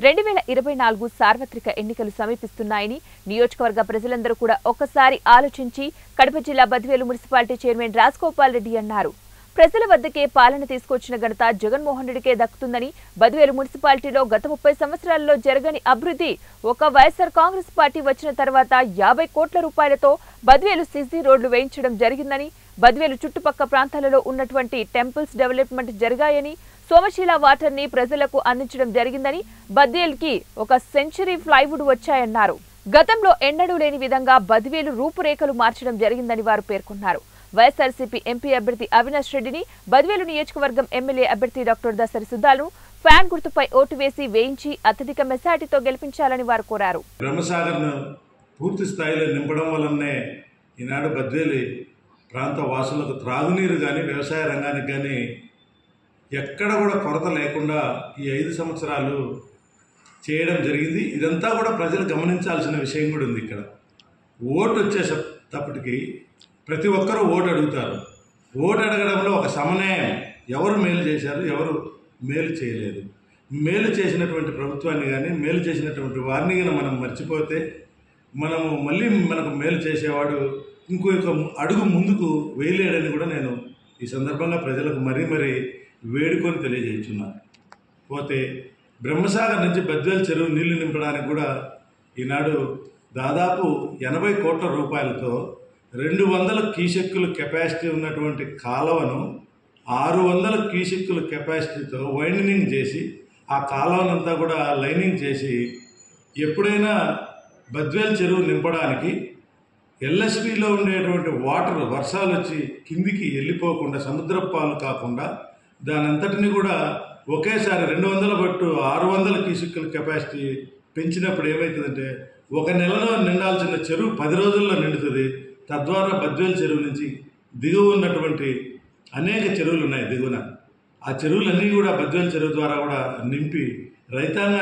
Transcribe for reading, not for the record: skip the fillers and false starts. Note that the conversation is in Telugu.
2024 సార్వత్రిక ఎన్నికలు సమీపిస్తున్నాయని నియోజకవర్గ ప్రజలందరూ కూడా ఒక్కసారి ఆలోచించి కడప జిల్లా బద్వేలు మున్సిపాలిటీ చైర్మన్ రాజగోపాల్ రెడ్డి అన్నారు. ప్రజల వద్దకే పాలన తీసుకొచ్చిన ఘనత జగన్మోహన్ రెడ్డికే దక్కుతుందని, బద్వేలు మున్సిపాలిటీలో గత 30 సంవత్సరాల్లో జరగని అభివృద్ధి ఒక వైఎస్ఆర్ కాంగ్రెస్ పార్టీ వచ్చిన తర్వాత 50 కోట్ల రూపాయలతో బద్వేలు సిసి రోడ్లు వేయించడం జరిగిందని, బద్వేలు చుట్టుపక్క ప్రాంతాలలో ఉన్నటువంటి టెంపుల్స్ డెవలప్మెంట్ జరిగాయని, సోమశీల వాటర్ ని ప్రజలకు అందించడం జరిగిందని, బద్వేలుకి ఒక సెంచరీ ఫ్లైవుడ్ వచ్చాయన్నారు. గతంలో ఎన్నడూ లేని విధంగా బద్వేలు రూపురేఖలు మార్చడం జరిగిందని వారు పేర్కొన్నారు. వైఎస్ఆర్సీపీ ఎంపీ అభ్యర్థి అవినాష్ రెడ్డిని, బద్వేలు నియోజకవర్గం ఎమ్మెల్యే అభ్యర్థి డాక్టర్ దసరి సుధాలను ఫ్యాన్ గుర్తుపై ఓటు వేసి వేయించి అత్యధిక మెజార్టీతో గెలిపించాలని వారు కోరారు. బ్రహ్మసాగర్ను పూర్తి స్థాయిలో నింపడం వల్లనే ఈనాడు బద్వేలు ప్రాంత వాసులకు త్రాగునీరు కానీ వ్యవసాయ రంగానికి కానీ ఎక్కడ కూడా కొరత లేకుండా ఈ 5 సంవత్సరాలు చేయడం జరిగింది. ఇదంతా కూడా ప్రజలు గమనించాల్సిన విషయం కూడా ఉంది. ఇక్కడ ఓటు వచ్చేటప్పటికి ప్రతి ఒక్కరూ ఓటు అడుగుతారు. ఓటు అడగడంలో ఒక సమన్వయం, ఎవరు మేలు చేశారు, ఎవరు మేలు చేయలేదు, మేలు చేసినటువంటి ప్రభుత్వాన్ని కానీ మేలు చేసినటువంటి వారిని కానీ మనం మర్చిపోతే మనకు మేలు చేసేవాడు ఇంకొక అడుగు ముందుకు వేయలేడని కూడా నేను ఈ సందర్భంగా ప్రజలకు మరీ వేడుకొని తెలియజేస్తున్నాను. పోతే బ్రహ్మసాగర్ నుంచి బద్వేలు చెరువు నీళ్లు నింపడానికి కూడా ఈనాడు దాదాపు 80 కోట్ల రూపాయలతో 200 క్యూసెక్కుల కెపాసిటీ ఉన్నటువంటి కాలువను 600 క్యూసెక్కుల కెపాసిటీతో వైండనింగ్ చేసి ఆ కాలువనంతా కూడా లైనింగ్ చేసి ఎప్పుడైనా బద్వేలు చెరువు నింపడానికి ఎల్ఎస్పిలో ఉండేటువంటి వాటర్ వర్షాలు వచ్చి కిందికి వెళ్ళిపోకుండా సముద్రపు పాలు కాకుండా దానంతటిని కూడా ఒకేసారి 200 బట్టు 600 క్యూసెక్కుల కెపాసిటీ పెంచినప్పుడు ఏమవుతుందంటే ఒక నెలలో నిండాల్సిన చెరువు 10 రోజుల్లో నిండుతుంది. తద్వారా బద్వేలు చెరువు నుంచి దిగువ ఉన్నటువంటి అనేక చెరువులు ఉన్నాయి. దిగువన ఆ చెరువులన్నీ కూడా బద్వేలు చెరువు ద్వారా కూడా నింపి రైతాంగాన్ని